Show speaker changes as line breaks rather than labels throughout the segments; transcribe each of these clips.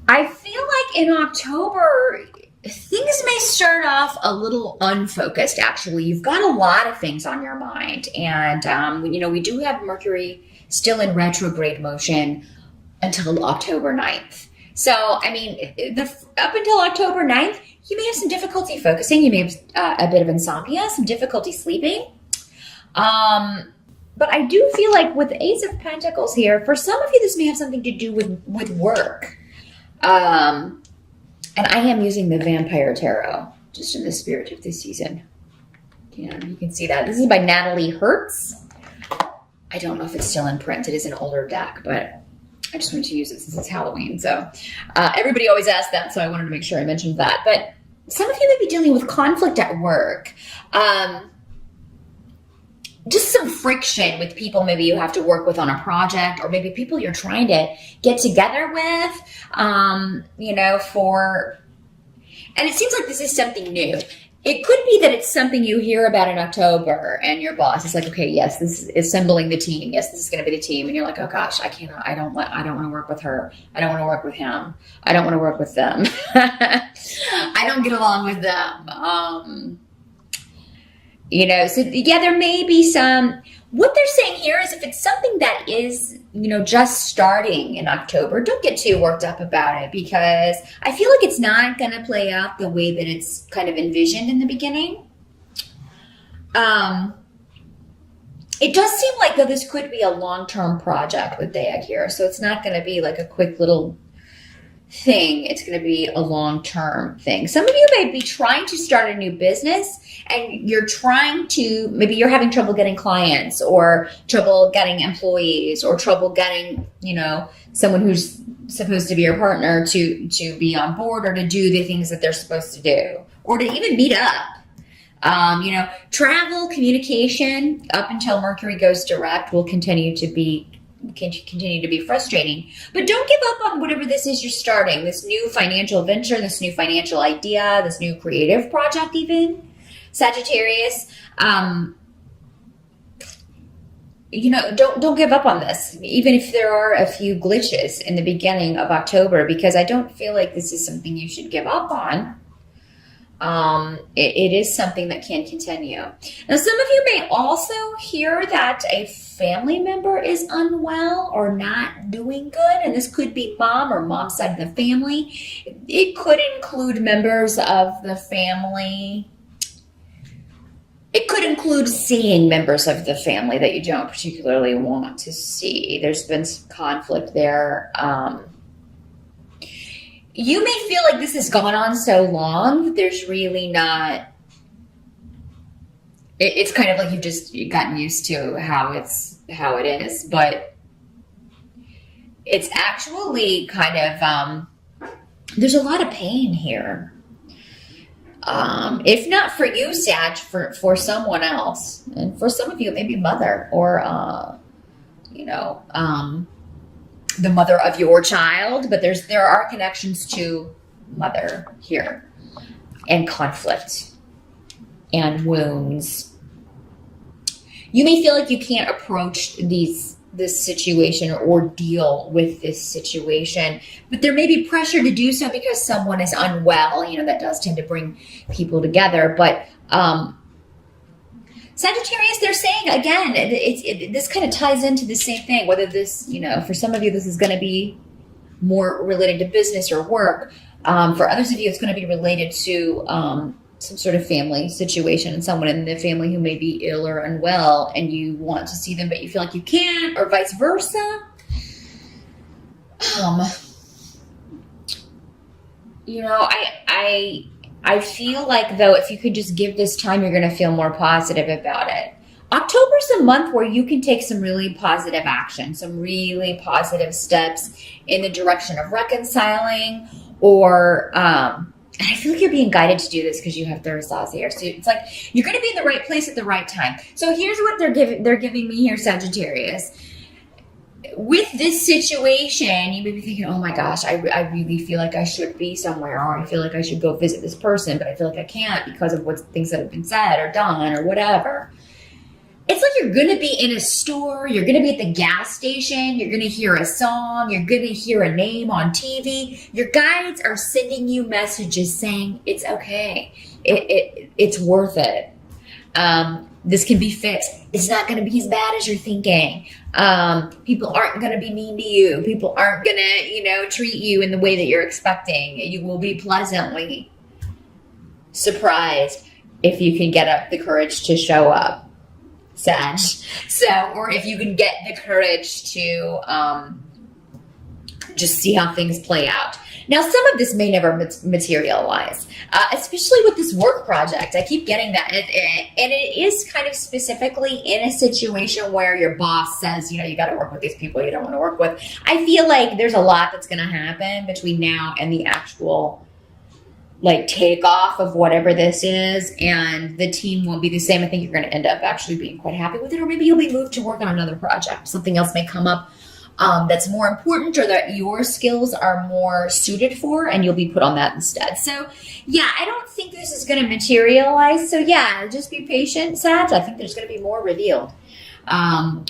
I feel like in October, things may start off a little unfocused, actually. You've got a lot of things on your mind. And, we do have Mercury still in retrograde motion until October 9th. So, I mean, up until October 9th, you may have some difficulty focusing. You may have a bit of insomnia, some difficulty sleeping. But I do feel like with the Ace of Pentacles here, for some of you, this may have something to do with work. And I am using the Vampire Tarot, just in the spirit of this season. Yeah, you can see that. This is by Natalie Hertz. I don't know if it's still in print. It is an older deck, but I just wanted to use it since it's Halloween. So everybody always asks that, so I wanted to make sure I mentioned that. But some of you may be dealing with conflict at work. Just some friction with people maybe you have to work with on a project, or maybe people you're trying to get together with, and it seems like this is something new. It could be that it's something you hear about in October and your boss is like, okay, yes, this is assembling the team. Yes, this is going to be the team. And you're like, oh gosh, I don't want to work with her. I don't want to work with him. I don't want to work with them. I don't get along with them. So yeah, there may be some, what they're saying here is if it's something that is, just starting in October, don't get too worked up about it, because I feel like it's not going to play out the way that it's kind of envisioned in the beginning. It does seem like though this could be a long-term project with the egg here. So it's not going to be like a quick little thing. It's going to be a long-term thing. Some of you may be trying to start a new business, and maybe you're having trouble getting clients, or trouble getting employees, or trouble getting, someone who's supposed to be your partner to be on board, or to do the things that they're supposed to do, or to even meet up. Travel, communication up until Mercury goes direct will continue to be frustrating, but don't give up on whatever this is you're starting, this new financial venture, this new financial idea, this new creative project, even Sagittarius. Don't give up on this, even if there are a few glitches in the beginning of October, because I don't feel like this is something you should give up on. It is something that can continue. Now, some of you may also hear that a family member is unwell or not doing good, and this could be mom or mom's side of the family. It could include members of the family. It could include seeing members of the family that you don't particularly want to see. There's been some conflict there. You may feel like this has gone on so long that there's really not, it's kind of like you've gotten used to how it is, but it's actually kind of, there's a lot of pain here. If not for you, Sag, for someone else, and for some of you, maybe mother, or, the mother of your child, but there are connections to mother here, and conflict and wounds. You may feel like you can't approach this situation or deal with this situation, but there may be pressure to do so because someone is unwell. That does tend to bring people together, but Sagittarius, they're saying, again, this kind of ties into the same thing, whether this, for some of you, this is going to be more related to business or work. For others of you, it's going to be related to some sort of family situation, and someone in the family who may be ill or unwell, and you want to see them, but you feel like you can't, or vice versa. I feel like, though, if you could just give this time, you're going to feel more positive about it. October's a month where you can take some really positive action, some really positive steps in the direction of reconciling, or and I feel like you're being guided to do this because you have Thursdays here. So it's like you're going to be in the right place at the right time. So here's what they're giving me here, Sagittarius. With this situation, you may be thinking, oh my gosh, I really feel like I should be somewhere, or I feel like I should go visit this person, but I feel like I can't because of things that have been said or done or whatever. it's like you're going to be in a store, you're going to be at the gas station, you're going to hear a song, you're going to hear a name on TV. Your guides are sending you messages saying it's okay. It's worth it. This can be fixed. It's not going to be as bad as you're thinking. People aren't going to be mean to you. People aren't going to, treat you in the way that you're expecting. You will be pleasantly surprised if you can get up the courage to show up. Sag. Or if you can get the courage to just see how things play out. Now, some of this may never materialize, especially with this work project. I keep getting that. And it is kind of specifically in a situation where your boss says, you got to work with these people you don't want to work with. I feel like there's a lot that's going to happen between now and the actual takeoff of whatever this is, and the team won't be the same. I think you're going to end up actually being quite happy with it, or maybe you'll be moved to work on another project. Something else may come up that's more important, or that your skills are more suited for, and you'll be put on that instead. So yeah, I don't think this is going to materialize. So yeah, just be patient, Sag. I think there's going to be more revealed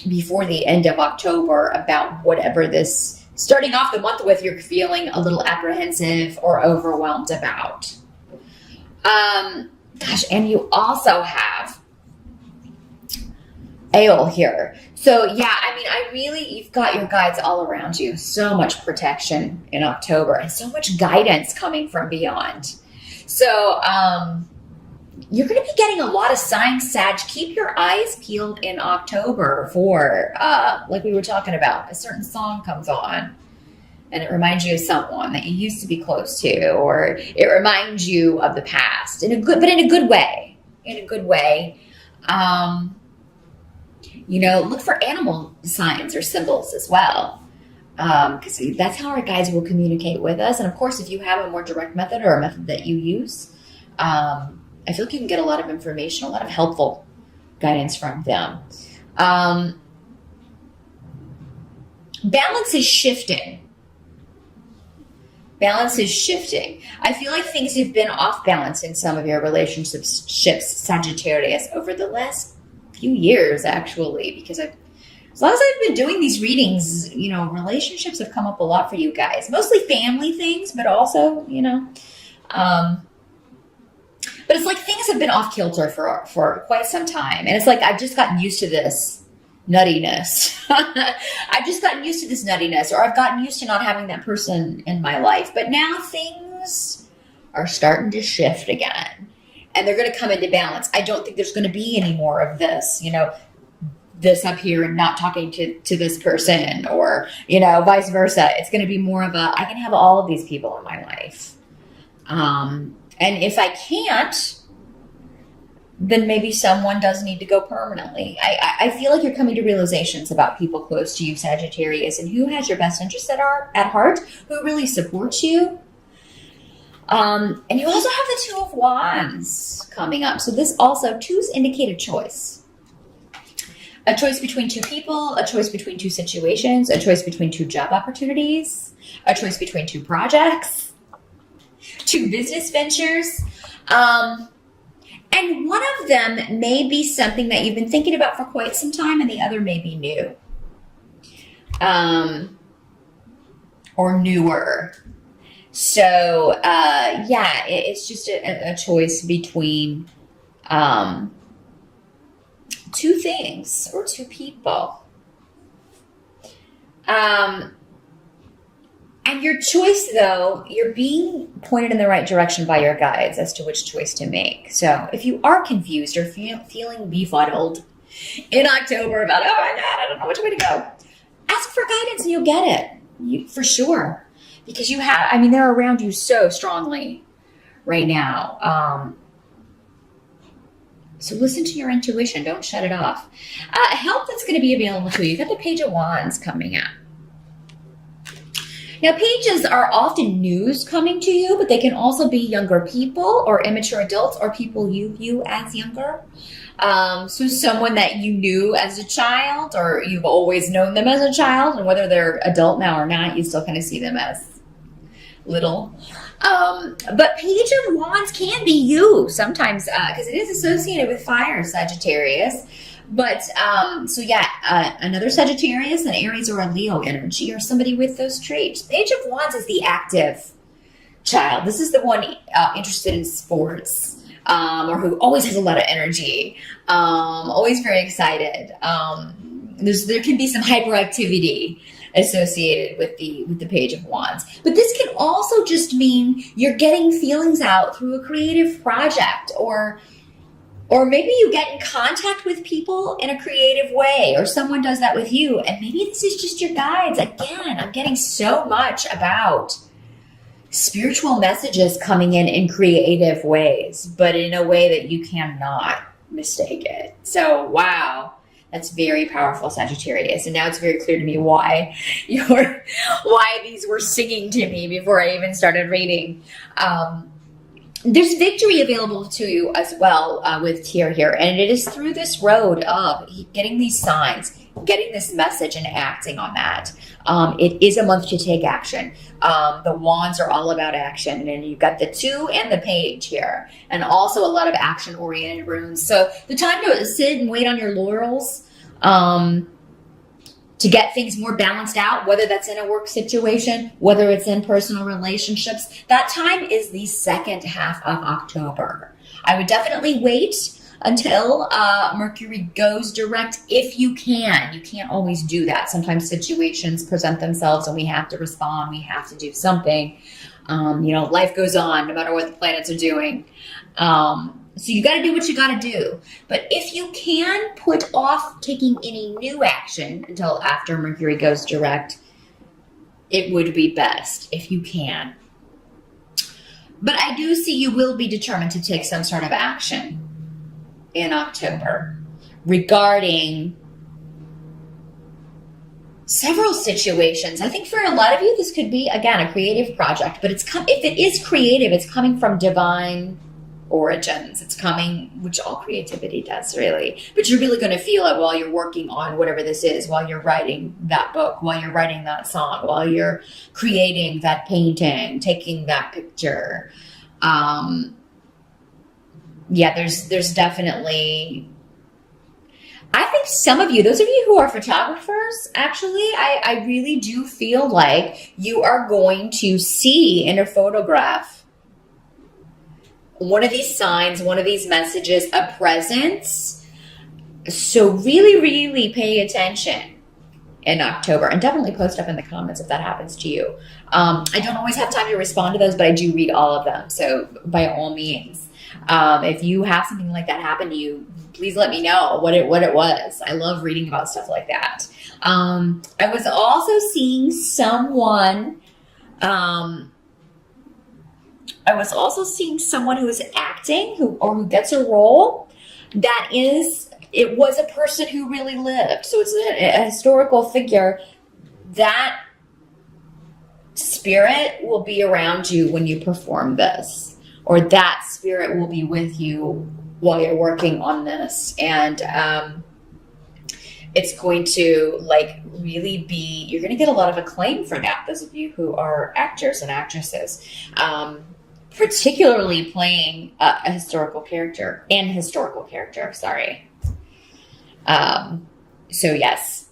before the end of October about whatever this, starting off the month with, you're feeling a little apprehensive or overwhelmed about. And you also have Ale here. So yeah, you've got your guides all around you. So much protection in October and so much guidance coming from beyond. So you're going to be getting a lot of signs, Sag. Keep your eyes peeled in October for, like we were talking about, a certain song comes on and it reminds you of someone that you used to be close to, or it reminds you of the past but in a good way. Look for animal signs or symbols as well, because that's how our guides will communicate with us. And of course, if you have a more direct method or a method that you use, I feel like you can get a lot of information, a lot of helpful guidance from them. Balance is shifting. I feel like things have been off balance in some of your relationships, Sagittarius, over the last few years, actually, because as long as I've been doing these readings, relationships have come up a lot for you guys. Mostly family things, but also, but it's like things have been off kilter for quite some time. And it's like, I've just gotten used to this nuttiness. Or I've gotten used to not having that person in my life. But now things are starting to shift again. And they're going to come into balance. I don't think there's going to be any more of this, this up here and not talking to this person, or, vice versa. It's going to be more of I can have all of these people in my life. And if I can't, then maybe someone does need to go permanently. I feel like you're coming to realizations about people close to you, Sagittarius, and who has your best interests at heart, who really supports you. And you also have the Two of Wands coming up. So this also, twos indicate a choice. A choice between two people, a choice between two situations, a choice between two job opportunities, a choice between two projects, two business ventures. And one of them may be something that you've been thinking about for quite some time, and the other may be new. Or newer. So, it's just a choice between two things or two people. And your choice, though, you're being pointed in the right direction by your guides as to which choice to make. So if you are confused or feeling befuddled in October about, oh my God, I don't know which way to go, ask for guidance and you'll get it, for sure. Because they're around you so strongly right now. So listen to your intuition. Don't shut it off. Help that's going to be available to you. You've got the Page of Wands coming up. Now, pages are often news coming to you, but they can also be younger people or immature adults or people you view as younger. So someone that you knew as a child, or you've always known them as a child, and whether they're adult now or not, you still kind of see them as little. But Page of Wands can be you sometimes, because it is associated with fire, Sagittarius. But so yeah, another Sagittarius, an Aries, or a Leo energy, or somebody with those traits. Page of Wands is the active child. This is the one interested in sports, or who always has a lot of energy, always very excited. There can be some hyperactivity associated with the Page of Wands, but this can also just mean you're getting feelings out through a creative project, or maybe you get in contact with people in a creative way, or someone does that with you, and maybe this is just your guides. Again, I'm getting so much about spiritual messages coming in creative ways, but in a way that you cannot mistake it. So, wow, that's very powerful, Sagittarius. And now it's very clear to me why these were singing to me before I even started reading. There's victory available to you as well with Tyr here, and it is through this road of getting these signs, getting this message, and acting on that. It is a month to take action. The wands are all about action, and you've got the 2 and the page here, and also a lot of action-oriented runes. So the time to sit and wait on your laurels, to get things more balanced out, whether that's in a work situation, whether it's in personal relationships, that time is the second half of October. I would definitely wait until Mercury goes direct if you can. You can't always do that. Sometimes situations present themselves and we have to respond. We have to do something. Life goes on no matter what the planets are doing. So you got to do what you got to do. But if you can put off taking any new action until after Mercury goes direct, it would be best if you can. But I do see you will be determined to take some sort of action in October regarding several situations. I think for a lot of you, this could be, again, a creative project, but if it is creative, it's coming from divine origins. It's coming, which all creativity does, really. But you're really going to feel it while you're working on whatever this is, while you're writing that book, while you're writing that song, while you're creating that painting, taking that picture. There's definitely, I think some of you, those of you who are photographers, actually, I really do feel like you are going to see in a photograph one of these signs, one of these messages, a presence. So really, really pay attention in October, and definitely post up in the comments if that happens to you. I don't always have time to respond to those, but I do read all of them. So by all means, if you have something like that happen to you, please let me know what it was. I love reading about stuff like that. I was also seeing someone, who is acting, who gets a role that it was a person who really lived. So it's a historical figure. That spirit will be around you when you perform this, or that spirit will be with you while you're working on this. And it's going to really be, you're going to get a lot of acclaim for that. Those of you who are actors and actresses, particularly playing a historical character, sorry. So yes,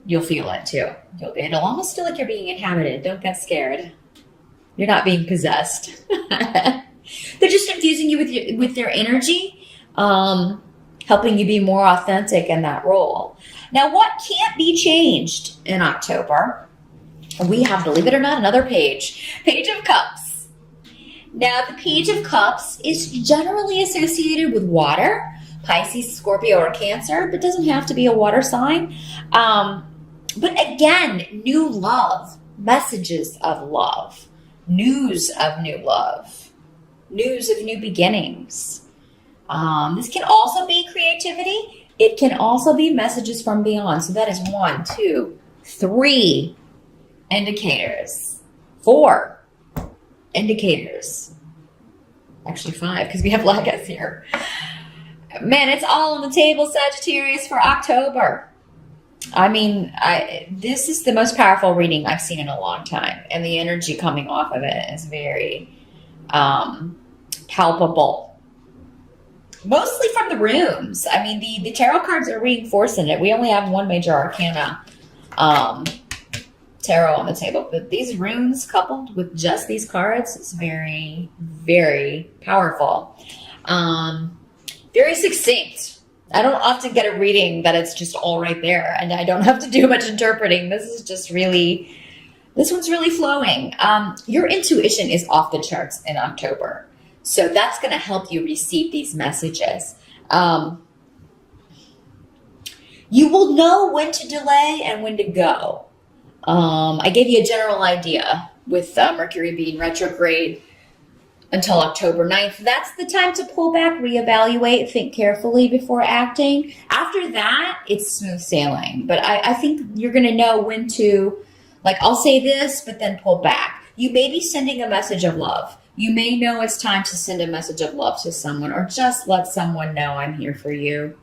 you'll feel it too. It'll almost feel like you're being inhabited. Don't get scared. You're not being possessed. They're just infusing you with their energy, helping you be more authentic in that role. Now, what can't be changed in October? We have, believe it or not, another Page of Cups. Now, the Page of Cups is generally associated with water, Pisces, Scorpio, or Cancer, but doesn't have to be a water sign. But again, new love, messages of love, news of new love, news of new beginnings. This can also be creativity. It can also be messages from beyond. So that is 1, 2, 3 indicators. 4 indicators. Actually 5, because we have Lagas here. Man, it's all on the table, Sagittarius, for October. I mean, this is the most powerful reading I've seen in a long time, and the energy coming off of it is very palpable. mostly from the runes. I mean, the tarot cards are reinforcing it. We only have one major arcana tarot on the table, but these runes coupled with just these cards is very, very powerful. Very succinct. I don't often get a reading that it's just all right there and I don't have to do much interpreting. This is just really, this one's really flowing. Your intuition is off the charts in October. So that's going to help you receive these messages. You will know when to delay and when to go. I gave you a general idea with Mercury being retrograde until October 9th. That's the time to pull back, reevaluate, think carefully before acting. After that, it's smooth sailing. But I think you're going to know when to, like, I'll say this, but then pull back. You may be sending a message of love. You may know it's time to send a message of love to someone, or just let someone know I'm here for you.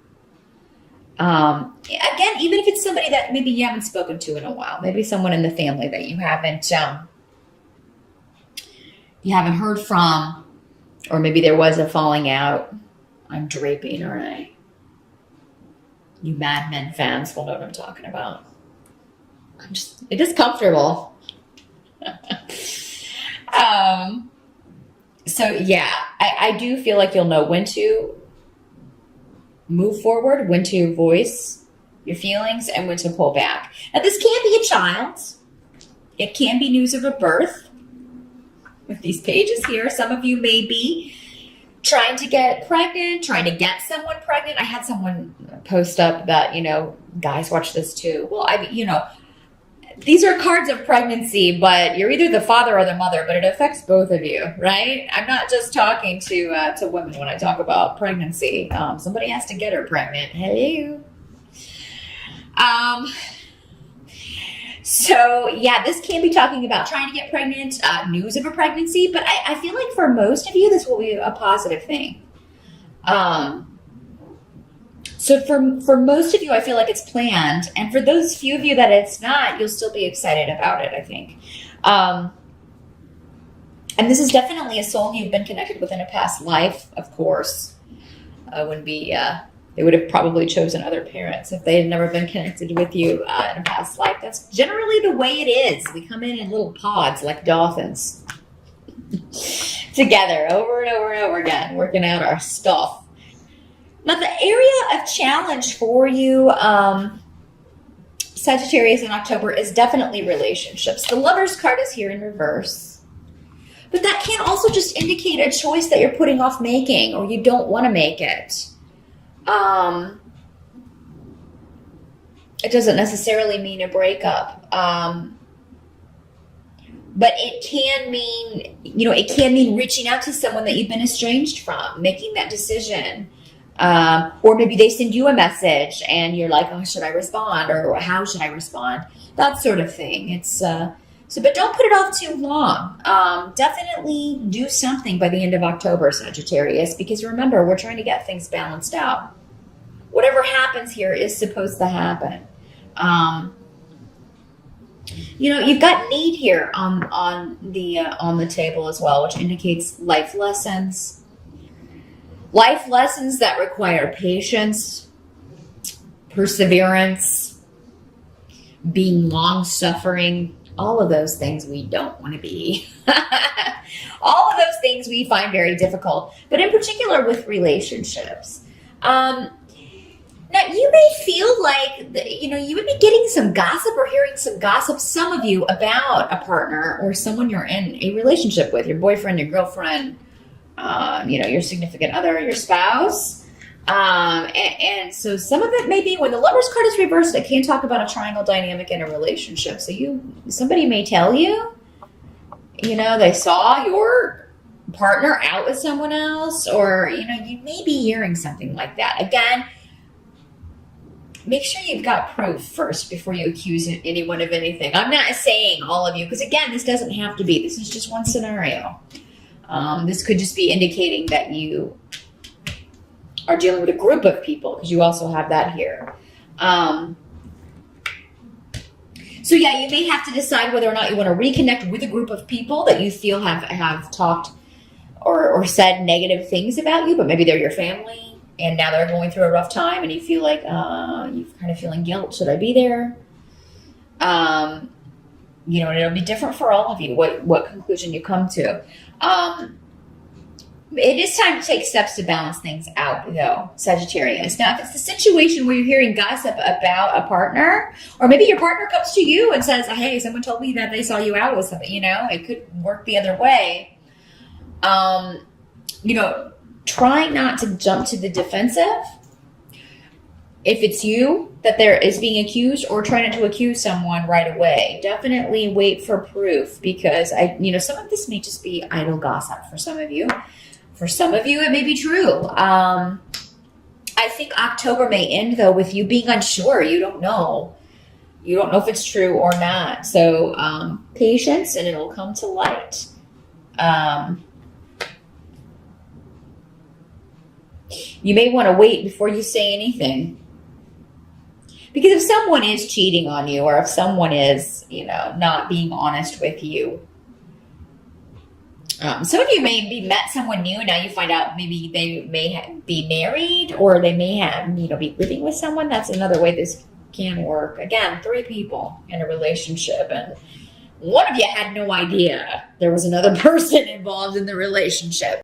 Again, even if it's somebody that maybe you haven't spoken to in a while, maybe someone in the family that you haven't heard from, or maybe there was a falling out. I'm draping, aren't I? You Mad Men fans will know what I'm talking about. It is comfortable. So yeah, I do feel like you'll know when to move forward, when to voice your feelings, and when to pull back. Now, this can be a child. It can be news of a birth. With these pages here, some of you may be trying to get pregnant, trying to get someone pregnant. I had someone post up that, guys watch this too. Well, these are cards of pregnancy, but you're either the father or the mother, but it affects both of you, right? I'm not just talking to women when I talk about pregnancy. Somebody has to get her pregnant. Hey. So yeah, this can be talking about trying to get pregnant, news of a pregnancy, but I feel like for most of you, this will be a positive thing. So for most of you, I feel like it's planned. And for those few of you that it's not, you'll still be excited about it, I think. And this is definitely a soul you've been connected with in a past life, of course. They would have probably chosen other parents if they had never been connected with you in a past life. That's generally the way it is. We come in little pods like dolphins together over and over and over again, working out our stuff. Now, the area of challenge for you, Sagittarius in October, is definitely relationships. The Lover's card is here in reverse. But that can also just indicate a choice that you're putting off making, or you don't want to make it. It doesn't necessarily mean a breakup. But it can mean, reaching out to someone that you've been estranged from, making that decision. Or maybe they send you a message and you're like, oh, should I respond? Or how should I respond? That sort of thing. But don't put it off too long. Definitely do something by the end of October, Sagittarius, because remember, we're trying to get things balanced out. Whatever happens here is supposed to happen. You've got need here on the table as well, which indicates life lessons. Life lessons that require patience, perseverance, being long-suffering, all of those things we don't want to be. All of those things we find very difficult, but in particular with relationships. Now, you may feel like, you would be getting some gossip or hearing some gossip, some of you, about a partner or someone you're in a relationship with, your boyfriend, your girlfriend, your significant other, your spouse. And so some of it may be when the Lover's card is reversed, it can talk about a triangle dynamic in a relationship. So somebody may tell you, they saw your partner out with someone else, or, you may be hearing something like that. Again, make sure you've got proof first before you accuse anyone of anything. I'm not saying all of you, because again, this doesn't have to be. This is just one scenario. This could just be indicating that you are dealing with a group of people, because you also have that here. So yeah, you may have to decide whether or not you want to reconnect with a group of people that you feel have talked or said negative things about you, but maybe they're your family. and now they're going through a rough time and you feel like, you're kind of feeling guilt. Should I be there? You know, and it'll be different for all of you, what conclusion you come to. It is time to take steps to balance things out, though, Sagittarius. Now, if it's the situation where you're hearing gossip about a partner, or maybe your partner comes to you and says, hey, someone told me that they saw you out with something, you know, it could work the other way. You know, try not to jump to the defensive. If it's you that there is being accused, or try not to accuse someone right away. Definitely wait for proof, because some of this may just be idle gossip for some of you. For some of you, it may be true. I think October may end, though, with you being unsure. You don't know. You don't know if it's true or not. So patience, and it'll come to light. You may want to wait before you say anything. Because if someone is cheating on you, or if someone is, not being honest with you, some of you maybe met someone new, and now you find out maybe they may be married, or they may have, be living with someone. That's another way this can work. Again, 3 people in a relationship, and one of you had no idea there was another person involved in the relationship.